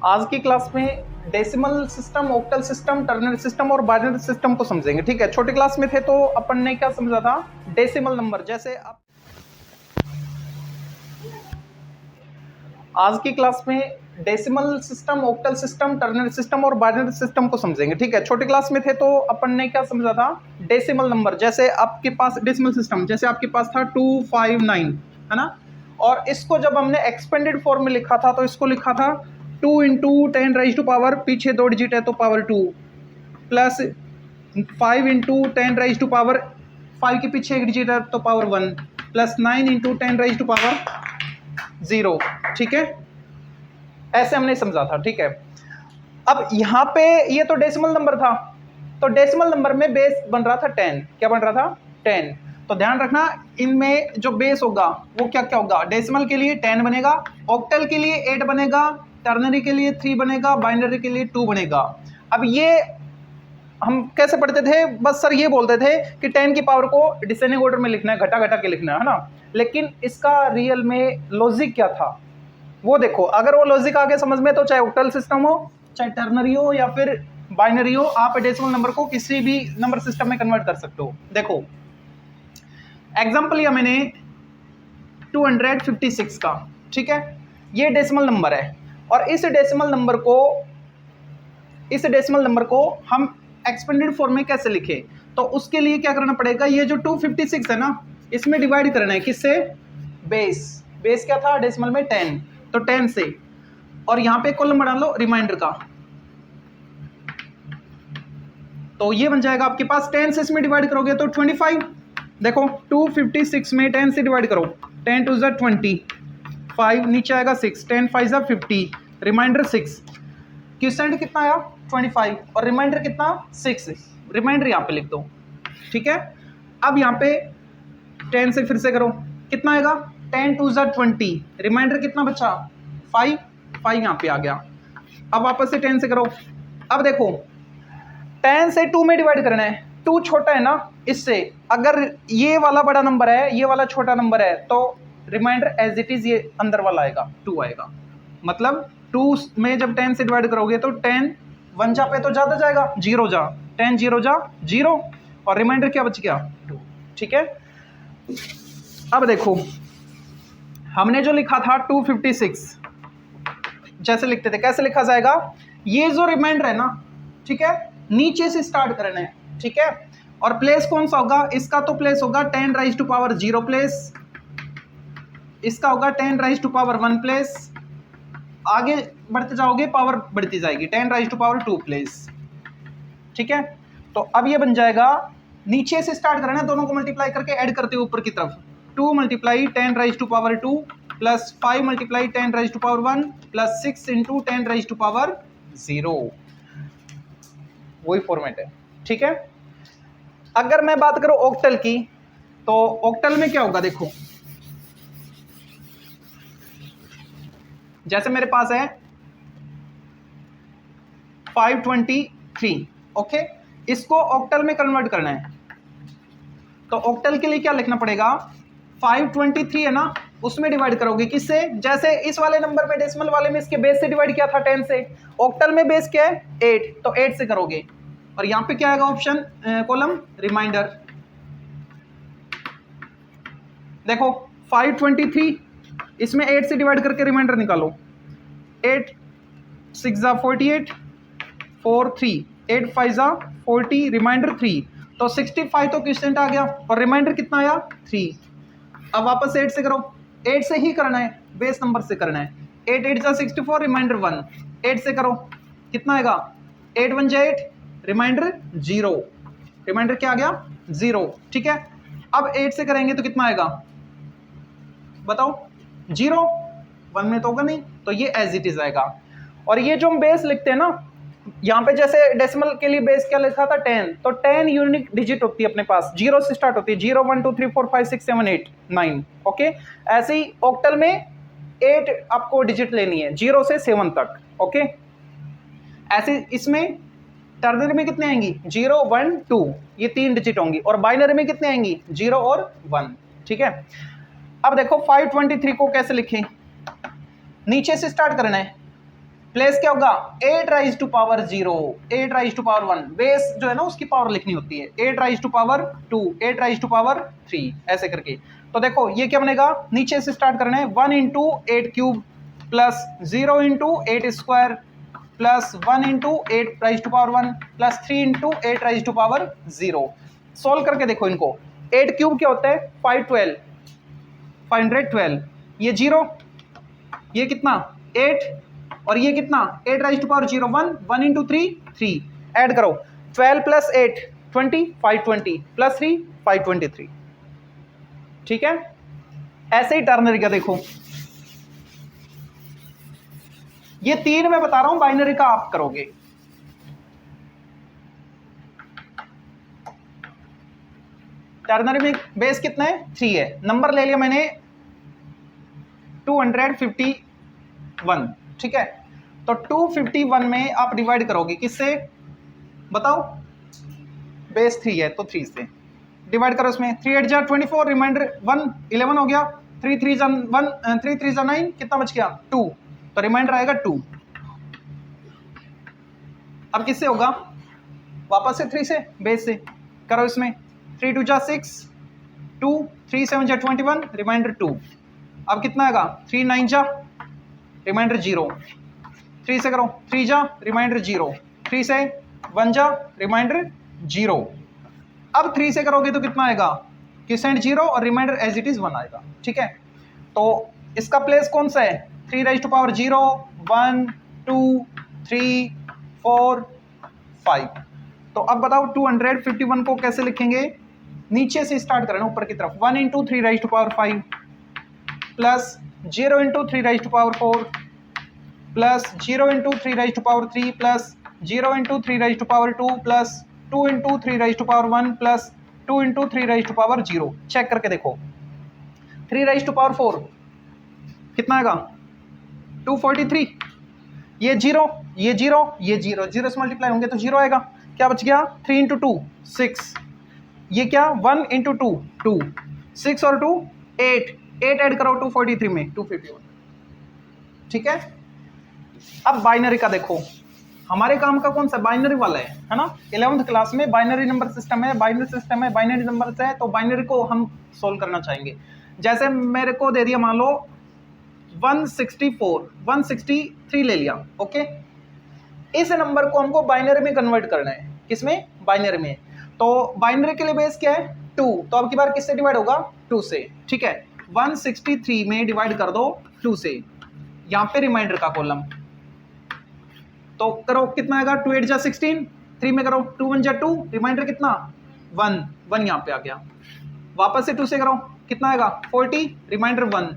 आज की क्लास में decimal system, octal system, ternary system और बाइनरी सिस्टम को समझेंगे। ठीक है, छोटी क्लास में थे तो अपन ने क्या समझा था, डेसिमल नंबर। जैसे आप आज की क्लास में decimal system, octal system, ternary system और बाइनरी सिस्टम को समझेंगे। ठीक है, छोटी क्लास में थे तो अपन ने क्या समझा था, डेसिमल नंबर। जैसे आपके पास डेसिमल सिस्टम, जैसे आपके पास था 259, है ना, और इसको जब हमने एक्सपेंडेड फॉर्म में लिखा था तो इसको लिखा था 2 इंटू 10 राइज टू पावर, पीछे 2 डिजिट है तो power 2, plus 5 into 10 raise to power, 5 के पीछे एक डिजिट है तो power 1, plus 9 into 10 raise to power 0। ठीक है, ऐसे हमने समझा था। ठीक है, अब यहाँ पे ये तो डेसिमल नंबर था, तो डेसिमल नंबर में बेस बन रहा था 10। क्या बन रहा था? 10। तो ध्यान रखना, इनमें जो बेस होगा वो क्या क्या होगा। डेसिमल के लिए 10 बनेगा, ऑक्टल के लिए 8 बनेगा, टर्नरी के लिए 3 बनेगा, बाइनरी के लिए 2 बनेगा। अब ये हम कैसे पढ़ते थे, बस सर ये बोलते थे कि 10 की पावर को डिसेंडिंग ऑर्डर में लिखना है, घटा घटा के लिखना है ना। लेकिन इसका रियल में लॉजिक क्या था वो देखो। अगर वो लॉजिक आ गया समझ में तो चाहे ऑक्टल सिस्टम हो, चाहे टर्नरी हो या फिर बाइनरी हो, आप डेसिमल नंबर को किसी भी नंबर सिस्टम में कन्वर्ट कर सकते हो। देखो एग्जांपल लिया मैंने 256 का। ठीक है, ये डेसिमल नंबर है और इस डेसिमल नंबर को हम एक्सपेंडेड फॉर्म में कैसे लिखे, तो उसके लिए क्या करना पड़ेगा, ये जो 256 है ना, इसमें डिवाइड करना है। किससे? बेस क्या था डेसिमल में? 10। तो 10 से, और यहां पे कॉलम बना लो रिमाइंडर का, तो ये बन जाएगा आपके पास 10 से इसमें डिवाइड करोगे तो 25। देखो 256 में 10 से डिवाइड करो, 10 टू ज़ा 20, 5 नीचे आएगा 6, 10 5 ज़ा 50, रिमाइंडर 6। क्वेश्चन कितना आया? 25, और रिमाइंडर कितना? 6। रिमाइंडर यहाँ पे लिख दो। ठीक है, अब यहाँ पे 10 से फिर से करो, कितना आएगा? 10 टू ज़ा 20, रिमाइंडर कितना बचा? 5 यहाँ पे आ गया। अब वापस से 10 से करो। अब देखो 10 से 2 में डिवाइड करना है, 2 छोटा है ना इससे, अगर ये वाला बड़ा नंबर है, ये वाला छोटा नंबर है, तो रिमाइंडर एज इट इज ये अंदर वाला आएगा, 2 आएगा। मतलब 2 में जब 10 से डिवाइड करोगे तो 10 1 जा पे तो ज़्यादा जाएगा, 0 जा, 10 0 जा 0, और रिमाइंडर क्या बच गया? 2। ठीक है, अब देखो हमने जो लिखा था 256, जैसे लिखते थे, कैसे लिखा जाएगा? ये जो रिमाइंडर है ना, ठीक है, नीचे से स्टार्ट करना है। ठीक है, और प्लेस कौन सा होगा? इसका तो प्लेस होगा 10 राइज टू पावर 0 प्लेस, इसका होगा 10 राइज टू पावर 1 प्लेस, आगे बढ़ते जाओगे पावर बढ़ती जाएगी, 10 राइज टू पावर 2 प्लेस। ठीक है, तो अब ये बन जाएगा, नीचे से स्टार्ट करना है, दोनों को मल्टीप्लाई करके ऐड करते हुए ऊपर की तरफ, 2 multiply 10 raise to power 2 plus 5 multiply 10 raise to power 1 plus 6 into 10 raise to power 0। वही फॉर्मेट है। ठीक है, अगर मैं बात करूं ऑक्टल की, तो ऑक्टल में क्या होगा? देखो जैसे मेरे पास है 523, ओके, इसको ऑक्टल में कन्वर्ट करना है, तो ऑक्टल के लिए क्या लिखना पड़ेगा? 523 है ना, उसमें डिवाइड करोगे किससे? जैसे इस वाले नंबर में डेसिमल वाले में इसके बेस से डिवाइड किया था 10 से, ऑक्टल में बेस क्या है? 8, तो 8 से करोगे, और यहां पे क्या आएगा ऑप्शन, कॉलम रिमाइंडर। देखो 523, इसमें 8 से डिवाइड करके रिमाइंडर निकालो, 8 6 जा 48, 4 3, 8 5 जा 40, रिमाइंडर 3, तो 65 तो क्वेश्चन आ गया, और रिमाइंडर कितना आया? 3। अब वापस 8 से करो, 8 से ही करना है, बेस नंबर से करना है, 8 8 जा 64, रिमाइंडर 1, 8 से करो, कितना आएगा? 8 1 जा 8, रिमाइंडर 0, रिमाइंडर क्या आ गया? 0। ठीक है, अब 8 से करेंगे तो कितना आएगा बताओ? 0, 1 में तो होगा नहीं, तो ये एज इट इज आएगा। और ये जो हम बेस लिखते हैं ना, यहाँ पे जैसे डेसिमल के लिए बेस क्या लिखा था? 10, तो 10 यूनिक डिजिट होती है अपने पास, 0 से स्टार्ट होती है, 0 1 2 3 4 5 6 7 8 9, ओके। ऐसे ही ऑक्टल में 8 आपको डिजिट लेनी है, 0 से 7 तक, ओके। ऐसे इसमें टर्नरी में कितने आएंगी? 0 1 2, ये 3 डिजिट होंगी, और बाइनरी में कितने आएंगी? 0 और 1। ठीक है, अब देखो 523 को कैसे लिखें? नीचे से स्टार्ट करना है, प्लेस क्या होगा 8 raise to power 0, 8 raise to power 1, base जो है ना उसकी पावर लिखनी होती है, 8 raise to power 2, 8 raise to power 3, ऐसे करके। तो देखो ये क्या बनेगा, नीचे से स्टार्ट करना है, 1 into 8 cube plus 0 into 8 square plus 1 into 8 raise to power 1 plus 3 into 8 raise to power 0। Solve करके देखो इनको, 8 क्यूब क्या होता है 512, 512, ये 0, ये कितना 8 और ये कितना 8 raise to power 0, 1, 1 into 3 3, add करो 12 प्लस 8 20, 520 प्लस 3 523। ठीक है, ऐसे ही टर्नरी का देखो, ये 3 मैं बता रहा हूं, बाइनरी का आप करोगे। टर्नरी में बेस कितना है 3 है, नंबर ले लिया मैंने 251, ठीक है। तो 251 में आप डिवाइड करोगे किससे बताओ, बेस 3 है तो 3 से डिवाइड करो, इसमें 3 8 जा 24, रिमाइंडर 1 11 हो गया, 3 3 जा 1, 3 3 जा 9, कितना बच गया 2, तो रिमाइंडर आएगा 2। अब किससे होगा, वापस से 3 से, बेस से करो, इसमें 3 2 जा 6, 2 3 7 जा 21, रिमाइंडर 2। अब कितना आएगा 3 9 जा, रिमाइंडर 0, 3 से करो, 3 जा रिमाइंडर 0, 3 से 1 जा रिमाइंडर 0। अब 3 से करोगे तो कितना आएगा, क्विसेंट 0 और रिमाइंडर एज इट इज 1 आएगा। ठीक है, तो इसका प्लेस कौन सा है 3 राइज टू पावर 0, 1 2 3 4 5। तो अब बताओ 251 को कैसे लिखेंगे, नीचे से स्टार्ट करना ऊपर की तरफ, 1 into 3 raise to power 5 plus 0 into 3 raise to power 4 plus 0 into 3 raise to power 3 plus 0 into 3 raise to power 2 plus 2 into 3 raise to power 1 plus 2 into 3 raise to power 0। Check करके देखो, 3 raise to power 4 कितना आएगा 243, ये 0 ये 0 ये 0, 0 से multiply होंगे तो 0 आएगा, क्या बच गया 3 इंटू 2 6, ये क्या 1 इंटू 2 2, 6 और 2 8, 8 ऐड करो 243 में 251। ठीक है, अब बाइनरी का देखो, हमारे काम का कौन सा बाइनरी वाला है ना, 11th क्लास में बाइनरी नंबर सिस्टम है, बाइनरी सिस्टम है, बाइनरी नंबर है, तो बाइनरी को हम सोल्व करना चाहेंगे। जैसे मेरे को दे दिया मान लो 164 163 ले लिया, ओके, इस नंबर को हमको बाइनरी में कन्वर्ट करना है, किसमें बाइनरी में। तो बाइनरी के लिए बेस क्या है 2, तो अब की बार किससे डिवाइड होगा 2 से। ठीक है, 163 में डिवाइड कर दो 2 से, यहाँ पे रिमाइंडर का कॉलम, तो करो कितना आएगा 2 8 जा 16, 3 में करो 2 1 जा 2, रिमाइंडर कितना 1 1 यहाँ पे आ गया, वापस से 2 से करो कितना आएगा 40, रिमाइंडर 1,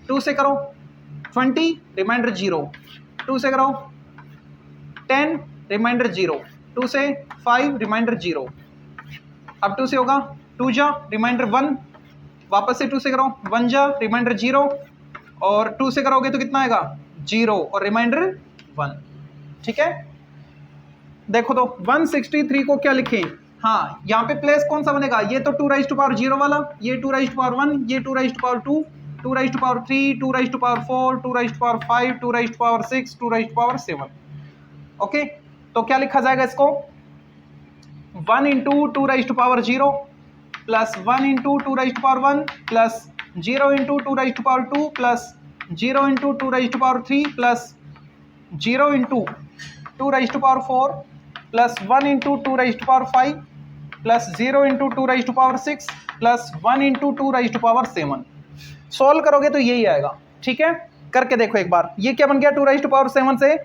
2 से करो 20, रिमाइंडर 0, 2 से करो 10, रिमाइंडर 0, 2 से 5, रिमाइंडर 0। अब 2 से होगा 2 जा रिमाइंडर 1, वापस से 2 से करो 1 जा रिमाइंडर 0, और 2 से करोगे तो कितना आएगा 0 और रिमाइंडर 1। ठीक है, देखो तो 163 को क्या लिखें, हाँ यहाँ पे प्लेस कौन सा बनेगा, ये तो 2 राइज टू पावर 0 वाला, ये 2 राइज टू पावर 1, ये 2 raise to power 2, 2 raise to power 3, 2 raise to power 4, 2 raise to power 5, 2 raise to power 6, 2 raise to power 7। Okay, तो क्या लिखा जाएगा इसको 1 into 2 raise to power 0 plus 1 into 2 raise to power 1 plus 0 into 2 raise to power 2 plus 0 into 2 raise to power 3 plus 0 into 2 raise to power 4 plus 1 into 2 raise to power 5 plus 0 into 2 raise to power 6 plus 1 into 2 raise to power 7। Solve करोगे तो यही आएगा। ठीक है, करके देखो एक बार, ये क्या बन गया 2 राइज टू पावर 7 से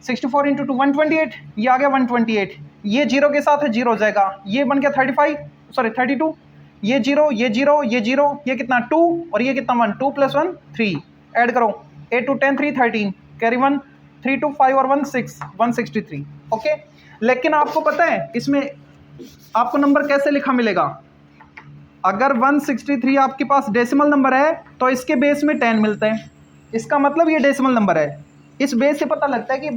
64 इंटू 2 128, ये आ गया 128, ये 0 के साथ 0 हो जाएगा, ये बन गया 32, ये 0 ये 0 ये 0, ये कितना 2 और ये कितना 1, 2 + 1 3, ऐड करो 8 2 10 3 13, कैरी 1 3 2 5 और 1 6, 163। ओके, लेकिन आपको पता है इसमें आपको नंबर कैसे लिखा मिलेगा, अगर 163 आपके पास डेसिमल नंबर है तो इसके बेस में 10 मिलते हैं, इसका मतलब ये डेसिमल नंबर है, इस बेस से पता लगता है कि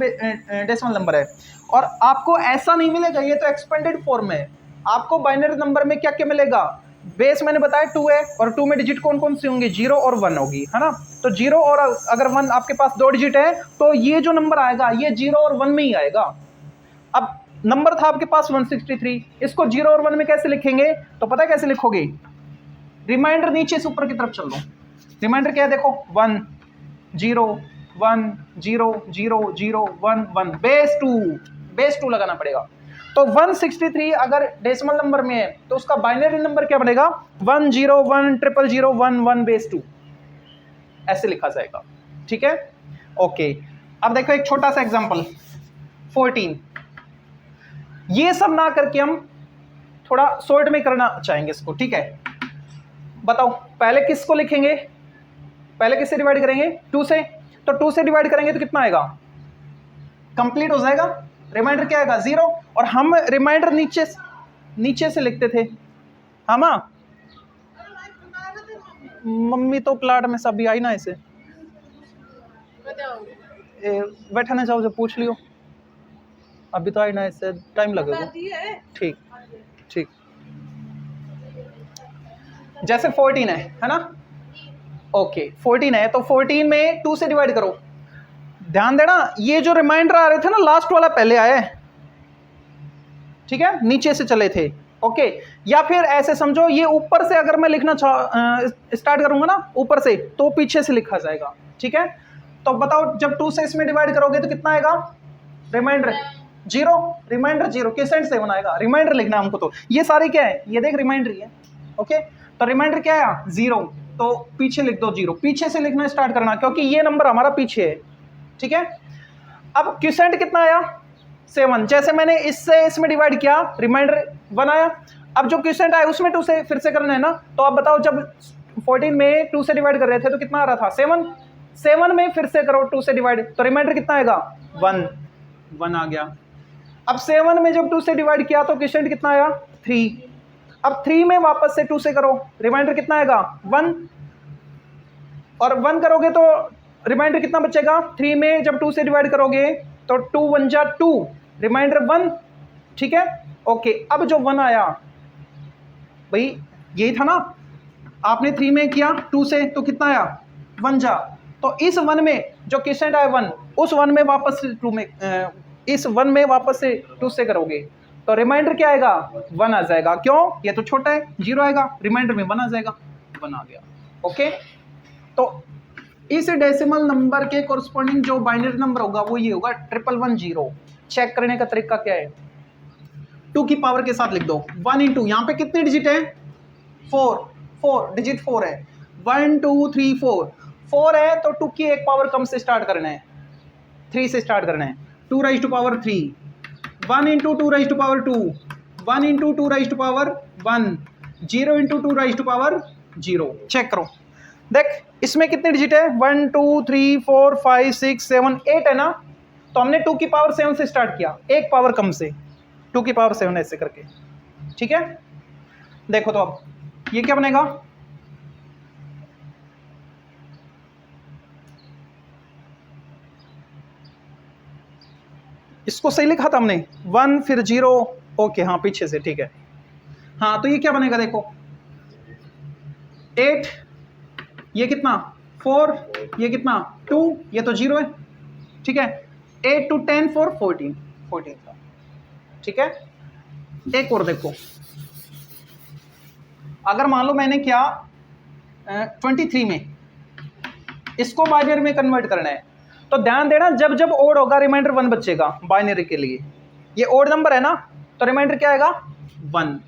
डेसिमल नंबर है। और आपको ऐसा नहीं मिलेगा, ये तो एक्सपेंडेड फॉर्म है, आपको बाइनरी नंबर में क्या क्या मिलेगा बेस मैंने बताया 2 है, और 2 में डिजिट कौन कौन सी होंगे, 0 और 1 होगी, है ना। तो 0 और अगर 1 आपके पास 2 डिजिट है तो ये जो नंबर आएगा ये 0 और 1 में ही आएगा। अब नंबर था आपके पास 163, इसको 0 और 1 में कैसे लिखेंगे, तो पता है कैसे लिखोगे, रिमाइंडर नीचे से ऊपर की तरफ चल लो। रिमाइंडर क्या है, देखो 1 0 1 0 0 0 1 1, बेस 2 लगाना पड़ेगा। तो 163 अगर डेसिमल नंबर में है तो उसका बाइनरी नंबर क्या बनेगा, 1 0 1 0 0 1 1 बेस 2, ऐसे लिखा जाएगा। ठीक है, ओके। अब देखो एक छोटा सा एग्जांपल 14, ये सब ना करके हम थोड़ा शॉर्ट में करना चाहेंगे इसको। ठीक है, बताओ पहले किसको लिखेंगे, पहले किससे डिवाइड करेंगे, 2 से। तो 2 से डिवाइड करेंगे तो कितना आएगा, कंप्लीट हो जाएगा, रिमाइंडर क्या आएगा 0, और हम रिमाइंडर नीचे से लिखते थे। हाँ माँ, मम्मी तो प्लाट में सब भी आई ना, ऐसे बैठा जाओ, जो पूछ लियो, अभी तो आई ना, ऐसे टाइम लगेगा। ठीक ठीक, जैसे 14 है ना, ओके 14 है, तो 14 में 2 से डिवाइड करो। ध्यान देना, ये जो रिमाइंडर आ रहे थे ना, लास्ट वाला पहले आया है, ठीक है, नीचे से चले थे। ओके, या फिर ऐसे समझो, ये ऊपर से अगर मैं लिखना स्टार्ट करूंगा ना ऊपर से, तो पीछे से लिखा जाएगा। ठीक है, तो बताओ जब 2 से इसमें डिवाइड करोगे तो कितना आएगा, रिमाइंडर 0, रिमाइंडर 0 किस एंड से बनाएगा, रिमाइंडर लिखना हमको। तो ये सारी क्या है, ये देख रिमाइंडर ही है। ओके, तो रिमाइंडर क्या आया 0, तो पीछे लिख दो 0, पीछे से लिखना स्टार्ट करना, क्योंकि ये नंबर हमारा पीछे है। ठीक है, अब क्यूसेंट कितना आया 7, जैसे मैंने इससे इसमें डिवाइड किया, रिमाइंडर 1 आया। अब जो क्यूसेंट आया उसमें 2 से फिर से करना है ना, तो अब बताओ जब 14 में 2 से डिवाइड कर रहे थे तो कितना आ रहा था 7 में फिर से करो 2 से डिवाइड, तो रिमाइंडर कितना आएगा 1 आ गया। अब 7 में जब 2 से डिवाइड किया तो क्यूसेंट कितना आया 3, अब 3 में वापस से 2 से करो, रिमाइंडर कितना आएगा 1, और 1 करोगे तो रिमाइंडर कितना बचेगा, 3 में जब 2 से डिवाइड करोगे तो 2 1 जा 2, रिमाइंडर 1। ठीक है, ओके। अब जो 1 आया भाई यही था ना, आपने 3 में किया 2 से तो कितना आया 1 जा, तो इस 1 में जो क्वेश्चन आया 1, उस 1 में वापस से 2 में इस 1 में वापस से 2 से करोगे तो रिमाइंडर क्या आएगा 1 आ जाएगा। क्यों, ये तो छोटा है, 0 आएगा, रिमाइंडर में 1 आ जाएगा, 1 आ गया। ओके, तो इस डेसिमल नंबर के कोरस्पॉन्डिंग जो बाइनरी नंबर होगा वो ये होगा 1110। चेक करने का तरीका क्या है, 2 की पावर के साथ लिख दो 1 इंटू, यहाँ पे कितने डिजिट है 4 डिजिट 4 है, 1 2 3 4 है, तो 2 की एक पावर कम से स्टार्ट करना है, 3 से स्टार्ट करना है, 2 raise to power 3, 1 into 2 raise to power 2, 1 into 2 raise to power 1, 0 into 2 raise to power 0। Check करो, देख इसमें कितने डिजिट है 1 2 3 4 5 6 7 8 है ना, तो हमने 2 की पावर 7 से स्टार्ट किया, एक पावर कम से 2 की पावर 7 ऐसे करके। ठीक है, देखो तो अब ये क्या बनेगा, इसको सही लिखा था हमने 1 फिर 0, ओके हाँ पीछे से, ठीक है। हाँ तो ये क्या बनेगा, देखो 8, ये कितना 4, ये कितना 2, ये तो 0 है। ठीक है, 8 to 10 4 14 का। ठीक है, एक और देखो, अगर मान लो मैंने क्या 23 में इसको बाइनरी में कन्वर्ट करना है, तो ध्यान देना जब जब ओड होगा रिमाइंडर 1 बचेगा बाइनरी के लिए, ये ओड नंबर है ना, तो रिमाइंडर क्या आएगा 1।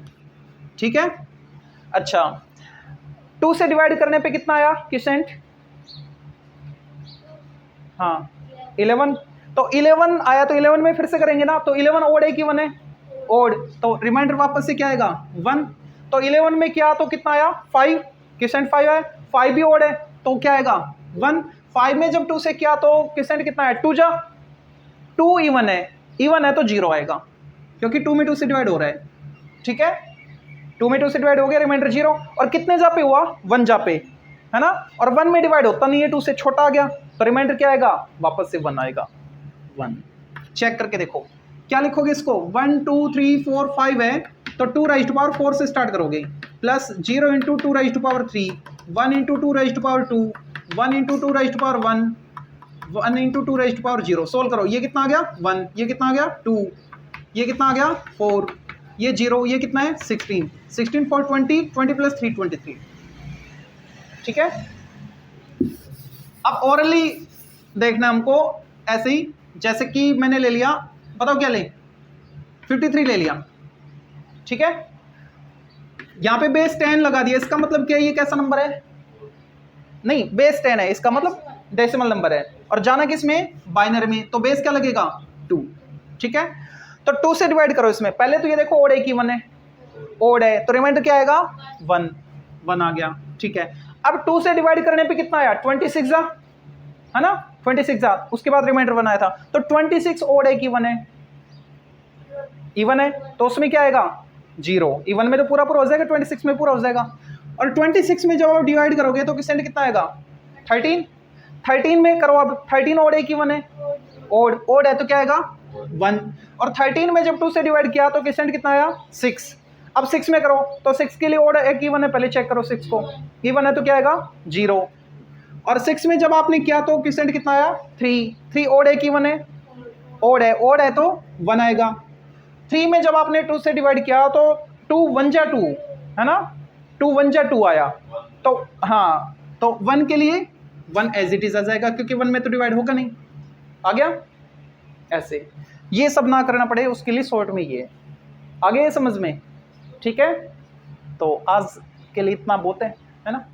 ठीक है, अच्छा 2 से डिवाइड करने पे कितना आया क्वोशिएंट, हाँ 11, तो 11 आया, तो 11 में फिर से करेंगे ना, तो 11 ओड है कि 1 है, ओड, तो रिमाइंडर वापस से क्या आएगा 1, तो 11 में क्या तो कितना आया 5, क्वोशिएंट 5 है, 5 भी ओड है तो क्या आएगा 1, 5 में जब 2 से किया तो क्वोशिएंट कितना है 2 जा 2, इवन है तो 0 आएगा, क्योंकि 2 में 2 से डिवाइड हो रहा है। ठीक है, 2 में 2 से डिवाइड हो गया, रिमाइंडर 0, और कितने जा पे हुआ 1 जा पे, है ना, और 1 में डिवाइड होता नहीं है, 2 से छोटा आ गया, तो रिमाइंडर क्या आएगा वापस से 1 आएगा 1। चेक करके देखो क्या लिखोगे इसको, 1 2 3 4 5 है, तो 2 राइज टू पावर 4 से स्टार्ट करोगे, plus 0 into 2 raise to power 3, 1 into 2 raise to power 2, 1 into 2 raise to power 1, 1 into 2 raise to power 0। Solve करो, ये कितना आ गया 1, ये कितना आ गया 2, ये कितना आ गया 4, ये 0, ये कितना है 16, 16 4 20, 20 प्लस 3 23। ठीक है, अब ओरली देखना हमको ऐसे ही, जैसे कि मैंने ले लिया, बताओ क्या ले 53 ले लिया। ठीक है, यहाँ पे बेस 10 लगा दिया, इसका मतलब क्या है, ये कैसा नंबर है, नहीं बेस 10 है, इसका मतलब डेसिमल नंबर है, और जाना किस में, बाइनरी में, तो बेस क्या लगेगा 2। ठीक है, तो 2 से डिवाइड करो इसमें, पहले तो ये देखो ओड एक इवन है, ओड है, तो रिमाइंडर क्या आएगा 1, 1 आ गया। ठीक है, अब 2 से डिवाइड करने पे कितना आया 26 है ना, 26 उसके बाद रिमाइंडर बनाया था, तो 26 ओड एक इवन है, इवन है, तो उसमें क्या आएगा 0, इवन में तो पूरा पूरा हो जाएगा, 26 में पूरा हो जाएगा, और 26 में जब आप डिवाइड करोगे तो किससेंट कितना आएगा 13, 13 में करो, अब 13 ओड एक इवन है, ओड है तो क्या आएगा 1, और 13 में जब 2 से डिवाइड किया तो किससेंट कितना आया 6, अब 6 में करो तो 6 के लिए ओड एक इवन है, पहले चेक करो 6 को, इवन है तो क्या आएगा 0, और 6 में जब आपने किया तो किससेंट कितना आया 3, 3 ओड एक इवन है, ओड है तो 1 आएगा। 3 में जब आपने 2 से डिवाइड किया तो 2 1 जा 2 है ना, 2 1 जा 2 आया, तो हाँ, तो 1 के लिए 1 एज इट इज आ जाएगा, क्योंकि 1 में तो डिवाइड होगा नहीं, आ गया ऐसे। ये सब ना करना पड़े उसके लिए शॉर्ट में ये आ गया समझ में। ठीक है, तो आज के लिए इतना बहुत है ना।